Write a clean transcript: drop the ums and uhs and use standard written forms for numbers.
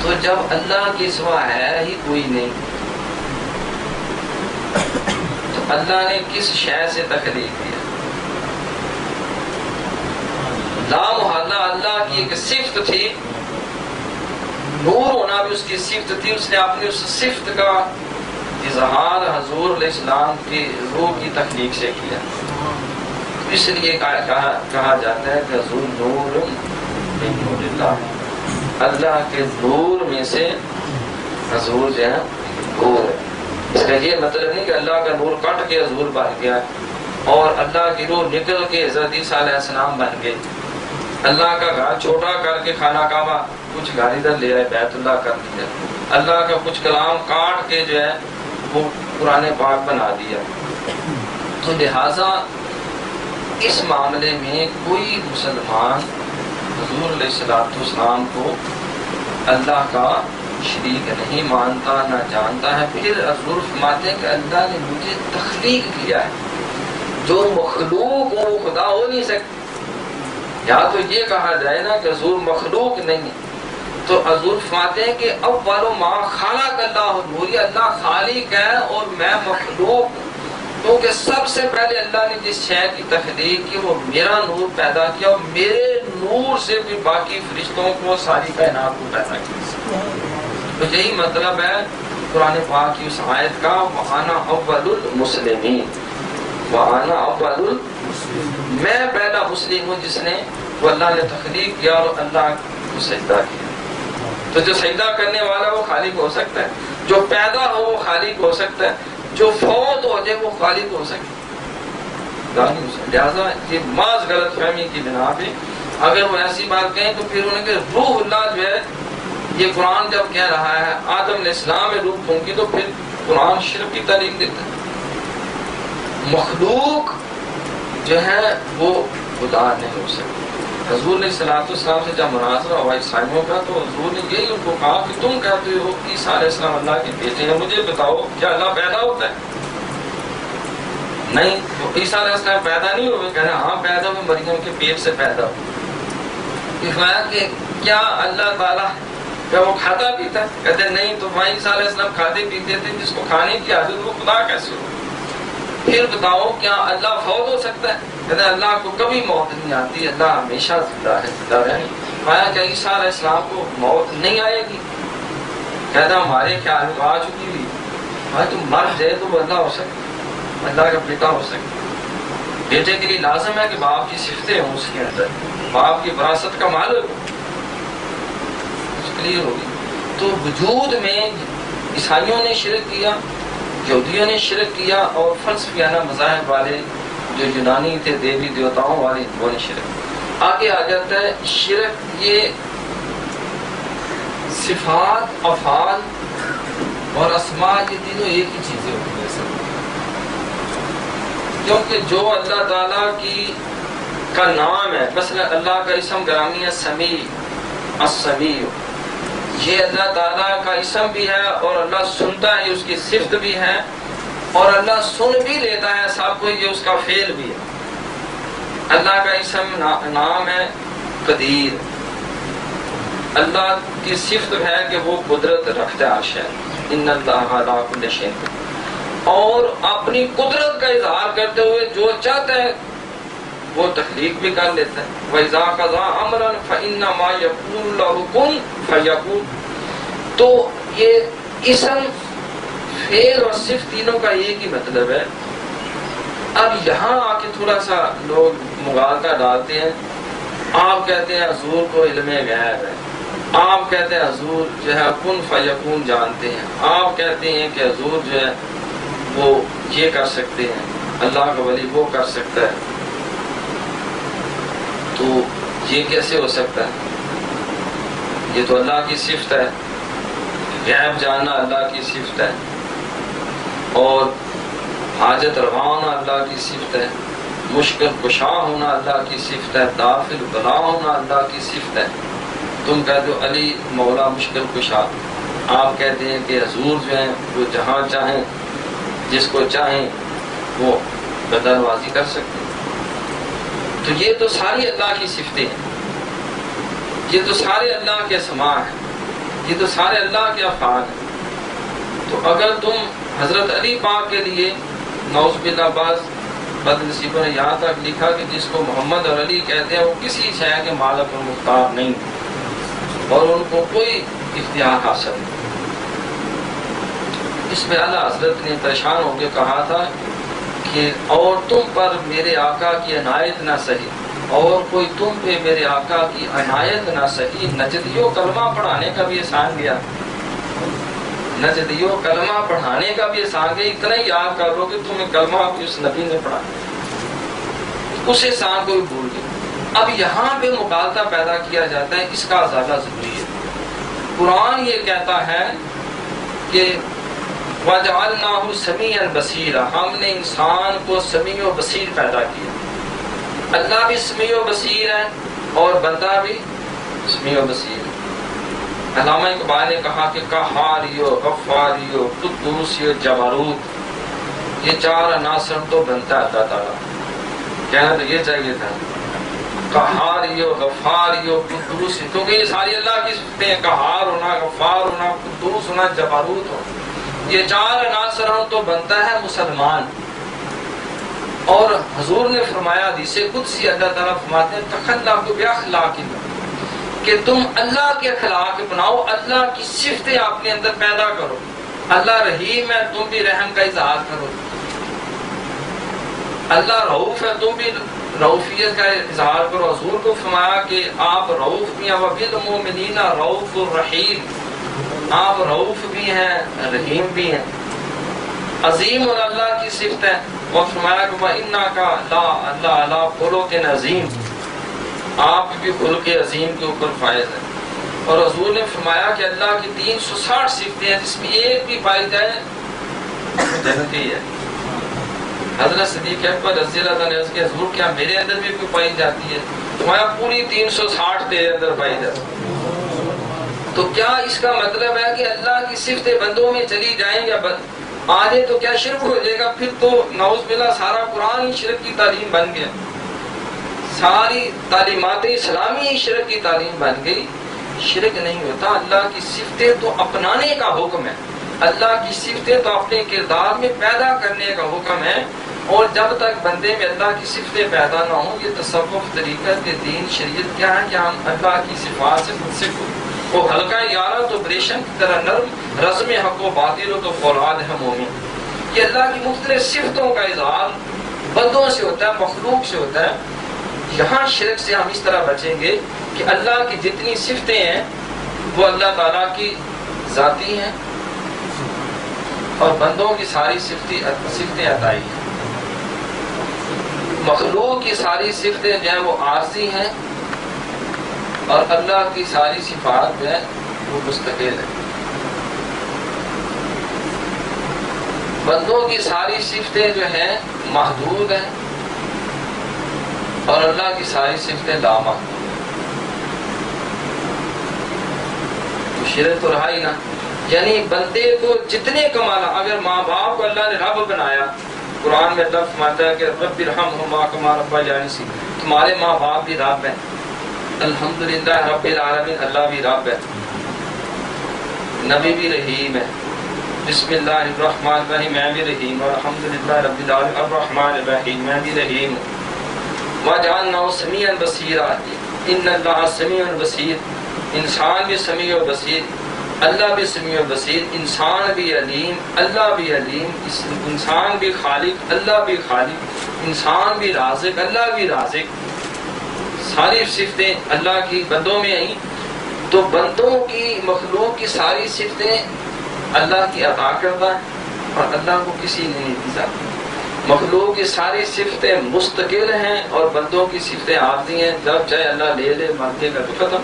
تو جب اللہ کے سوا ہے ہی کوئی نہیں تو اللہ نے کس شے سے تخلیق کیا؟ لا محالہ اللہ کی ایک صفت تھی، نور ہونا بھی اس کی صفت تھی، اس نے اپنی اس صفت کا اظہار حضور علیہ السلام کی روح کی تخلیق سے کیا. اس لیے کہا جاتا ہے کہ حضور نور من نور اللہ، اللہ کے نور میں سے حضور جو ہے نور ہے. اس کا یہ مطلب نہیں کہ اللہ کا نور کٹ کے حضور بن گیا اور اللہ کی روح نکل کے حضرت عیسیٰ علیہ السلام بن گئے. اللہ کا گھر چھوٹا کر کے خانہ کعبہ کچھ گھر ادھر لے آئے بیت اللہ کر دیا. اللہ کا کچھ کلام کاٹ کے جو ہے وہ قرآن پاک بنا دیا. تو لہٰذا اس معاملے میں کوئی مسلمان حضور علیہ السلام کو اللہ کا شریک نہیں مانتا نہ جانتا ہے. پھر حضور فرماتے ہیں کہ اللہ نے مجھے تخلیق کیا ہے، جو مخلوق ہو خدا ہو نہیں سکتی. یا تو یہ کہا جائے نا کہ حضور مخلوق نہیں، تو حضور فرماتے ہیں کہ اول ما خلق اللہ نور، اللہ خالق ہے اور میں مخلوق ہوں، کیونکہ سب سے پہلے اللہ نے جس شے کی تخلیق کی وہ میرا نور پیدا کیا اور میرے نور سے بھی باقی فرشتوں کو ساری کائنات کو پیدا کیا. تو یہی مطلب ہے قرآن پاک کی اس آیت کا وَأَنَا أَوَّلُ الْمُسْلِمِينَ، وَأَنَا أَوَّلُ الْمُسْلِمِينَ، میں پہلا مسلم ہوں جس نے وہ اللہ نے تخلیق کیا اور اللہ کو سجدہ کیا. تو جو سجدہ کرنے والا وہ خالق ہو سکتا ہے، جو پیدا ہو وہ خالق ہو سکتا ہے، جو فوت ہو جائے وہ خالق ہو سکتا ہے. لہٰذا یہ محض غلط فہمی کی بنا پہ اگر وہ ایسی بات کہیں تو پھر انہیں کہ روح اللہ جو ہے، یہ قرآن جب کہہ رہا ہے آدم علیہ السلام میں روح ہوں گی تو پھر قرآن شرک کی تعلیم دیتا ہے. مخلوق جو ہے وہ خدا نہیں ہو سکتی. حضور علیہ السلام سے جب مناظرہ ہوا عیسائیوں کا تو حضور نے یہی ان کو کہا کہ تم کہتے ہو عیسیٰ علیہ السلام اللہ کے بیٹے ہیں، مجھے بتاؤ کیا اللہ پیدا ہوتا ہے؟ نہیں. تو عیسیٰ علیہ السلام پیدا نہیں ہوئے؟ کہتے ہیں ہاں پیدا ہوئے، مریم کے پیٹ سے پیدا ہوئے. فرمایا کہ کیا اللہ تعالیٰ کیا وہ کھاتا پیتا ہے؟ کہتے ہیں نہیں. تو وہاں عیسیٰ علیہ السلام کھاتے پیتے تھے، جس کو کھانے کی عادت وہ خدا کیسے ہو؟ پھر بتاؤ کیا اللہ فوت ہو سکتا ہے؟ کہتے ہیں اللہ کو کبھی موت نہیں آتی، اللہ ہمیشہ زندہ ہے، زندہ رہے. فرمایا کہ عیسیٰ علیہ السلام کو موت نہیں آئے گی؟ کہتا ہمارے خیال میں آ چکی ہوئی. بھائی تم مر جائے تو وہ اللہ ہو سکتا، اللہ کا بیٹا ہو سکتا. بیٹے کے لیے لازم ہے کہ باپ کی صفتیں ہوں اس کے اندر، باپ کی وراثت کا مالک ہو. کلیئر ہوگی. تو وجود میں عیسائیوں نے شرک کیا، یہودیوں نے شرک کیا، اور فلسفیانہ مذاہب والے جو یونانی تھے دیوی دیوتاؤں والے وہ نے شرک. آگے آ جاتا ہے شرک، یہ صفات، افعال اور اسماء یہ تینوں ایک ہی چیزیں ہوتی ہیں سب. کیونکہ جو اللہ تعالیٰ کی کا نام ہے، مثلا اللہ کا اسم گرامی ہے سمیع، السمیع، یہ اللہ تعالیٰ کا اسم بھی ہے اور اللہ سنتا ہے، یہ اس کی صفت بھی ہے، اور اللہ سن بھی لیتا ہے سب کو، یہ اس کا فعل بھی ہے. اللہ کا اسم نام ہے قدیر، اللہ کی صفت ہے کہ وہ قدرت رکھتا ہے عرش ہے، ان اللہ علی کل شیء، اور اپنی قدرت کا اظہار کرتے ہوئے جو چاہتا ہے وہ تخلیق بھی کر لیتا ہے. وَإِذَا قَضَىٰ أَمْرًا فَإِنَّمَا يَقُولُ لَهُ كُن فَيَكُونُ. تو یہ اسم، فعل اور صفت تینوں کا ایک ہی مطلب ہے. اب یہاں آ کے تھوڑا سا لوگ مغالطہ ڈالتے ہیں. آپ کہتے ہیں حضور کو علم غیب ہے، آپ کہتے ہیں حضور جو ہے کن فیکون جانتے ہیں، آپ کہتے ہیں کہ حضور جو ہے وہ یہ کر سکتے ہیں، اللہ کا ولی وہ کر سکتا ہے. تو یہ کیسے ہو سکتا ہے؟ یہ تو اللہ کی صفت ہے، غیب جاننا اللہ کی صفت ہے، اور حاجت روا ہونا اللہ کی صفت ہے، مشکل کشا ہونا اللہ کی صفت ہے، دافع بلا ہونا اللہ کی صفت ہے. تم کہتے ہو علی مولا مشکل کشا، آپ کہتے ہیں کہ حضور جو ہیں وہ جہاں چاہیں جس کو چاہیں وہ بدنوازی کر سکتے ہیں. تو یہ تو ساری اللہ کی صفتیں ہیں، یہ تو سارے اللہ کے اسماء ہیں، یہ تو سارے اللہ کے افعال ہیں۔ تو اگر تم حضرت علی پاک کے لیے نعوذ باللہ بعض بد نصیبوں نے یہاں تک لکھا کہ جس کو محمد اور علی کہتے ہیں وہ کسی شے کے مالک اور مختار نہیں اور ان کو کوئی اختیار حاصل نہیں۔ اس میں اعلیٰ حضرت نے پریشان ہو کے کہا تھا کہ اور تم پر میرے آقا کی عنایت نہ سہی، اور کوئی تم پہ میرے آقا کی عنایت نہ سہی، نجدیوں کلمہ پڑھانے کا بھی احسان گیا، نجدیوں کلمہ پڑھانے کا بھی احسان گیا، اتنا ہی یاد کر لو کہ تمہیں کلمہ بھی اس نبی نے پڑھا، اس احسان کو بھی بھول گئے۔ اب یہاں پہ مغالطہ پیدا کیا جاتا ہے، اس کا زیادہ ضروری ہے۔ قرآن یہ کہتا ہے کہ وَجَعَلْنَاهُ سَمِيعًا بَصِيرًا، ہم نے انسان کو سمیع و بصیر پیدا کیا۔ اللہ بھی سمیع و بصیر ہے اور بندہ بھی سمیع و بصیر ہے۔ علامہ اقبال نے کہا کہ قہاریو، غفاریو، قدوسیو، جبروت، یہ چار عناصر تو بنتا ہے اللہ تعالیٰ۔ کہنا تو یہ چاہیے تھا قہاریو، غفاریو، قدوس، کیونکہ یہ ساری اللہ کی صفتیں ہیں، قہار ہونا، غفار ہونا، قدوس ہونا، جبروت ہونا، یہ چار عناصر ہوں تو بنتا ہے مسلمان۔ اور حضور نے فرمایا حدیث قدسی اللہ تعالیٰ فرماتے ہیں تخلقوا باخلاق اللہ، کہ تم اللہ کے اخلاق بناؤ، اللہ کی صفتیں اپنے اندر پیدا کرو۔ اللہ رحیم ہے، تم بھی رحم کا اظہار کرو۔ اللہ رؤوف ہے، تم بھی رؤوفیت کا اظہار کرو۔ حضور کو فرمایا کہ آپ رؤوف بھی ہیں، وبالمؤمنین رؤوف الرحیم، آپ رؤوف بھی ہیں، رحیم بھی ہیں۔ عظیم اور اللہ کی صفت ہے، اور فرمایا کہ وَإِنَّكَ لَا اللہ عَلَىٰ خُلُقٍ عَظِيمٍ، آپ بھی خلق عظیم کے اوپر فائز ہیں۔ اور حضور نے فرمایا کہ اللہ کی 360 صفتیں ہیں، جس میں ایک بھی پائی جائے جنتی ہے۔ حضرت صدیق اکبر رضی اللہ عنہ نے عرض کیا حضور کیا میرے اندر بھی کوئی پائی جاتی ہے؟ فرمایا پوری 360 تیرے اندر پائی جاتی ہے۔ تو کیا اس کا مطلب ہے کہ اللہ کی صفتیں بندوں میں چلی جائیں یا آجے تو کیا شرک ہو جائے گا؟ پھر تو نعوذ باللہ سارا قرآن ہی شرک کی تعلیم بن گیا، ساری تعلیمات اسلامی ہی شرک کی تعلیم بن گئی۔ شرک نہیں ہوتا، اللہ کی صفتیں تو اپنانے کا حکم ہے، اللہ کی صفتیں تو اپنے کردار میں پیدا کرنے کا حکم ہے۔ اور جب تک بندے میں اللہ کی صفتیں پیدا نہ ہوں، یہ تصوف، طریقت، دین، شریعت کیا ہے کہ ہم اللہ کی صفات سے خود سے وہ ہلکا یارہ تو بریشم کی طرح نرم، رزم حق و باطل ہو تو فولاد ہے مومن۔ یہ اللہ کی مختلف صفتوں کا اظہار بندوں سے ہوتا ہے، مخلوق سے ہوتا ہے۔ یہاں شرک سے ہم اس طرح بچیں گے کہ اللہ کی جتنی صفتیں ہیں وہ اللہ تعالیٰ کی ذاتی ہیں اور بندوں کی ساری صفتیں عطائی ہیں۔ مخلوق کی ساری صفتیں جو ہیں وہ عارضی ہیں اور اللہ کی ساری صفات جو ہیں وہ مستقل ہیں۔ بندوں کی ساری صفتیں جو ہیں محدود ہیں اور اللہ کی ساری صفتیں لامحدود۔ شرک تو رہا ہی نا، یعنی بندے کو جتنے کمالا، اگر ماں باپ کو اللہ نے رب بنایا، قرآن میں اللہ فرماتا ہے کہ رب ارحمہما کما ربیانی صغیرا، تمہارے ماں باپ بھی رب ہیں۔ الحمدللہ رب العالمین، اللہ بھی رب ہے، نبی بھی رحیم ہے۔ بسم اللہ الرحمن الرحیم، میں بھی رحیم ہوں۔ الحمدللہ رب العالمین الرحمن الرحیم، میں بھی رحیم ہوں۔ وَجَعَلْنَاهُ سَمِيعًا بَصِيرًا، ان اللہ سمیع بصیر، انسان بھی سمیع و بصیر، اللہ بھی سمیع و بصیر، انسان بھی علیم، اللہ بھی علیم، انسان بھی خالق، اللہ بھی خالق، انسان بھی رازق، اللہ بھی رازق۔ ساری صفتیں اللہ کی بندوں میں آئیں تو بندوں کی، مخلوق کی ساری صفتیں اللہ کی عطا کردہ ہے اور اللہ کو کسی نے نہیں دی۔ مخلوق کی ساری صفتیں مستقل ہیں اور بندوں کی صفتیں عارضی ہیں، جب چاہے اللہ لے لے، مر دے گا تو ختم۔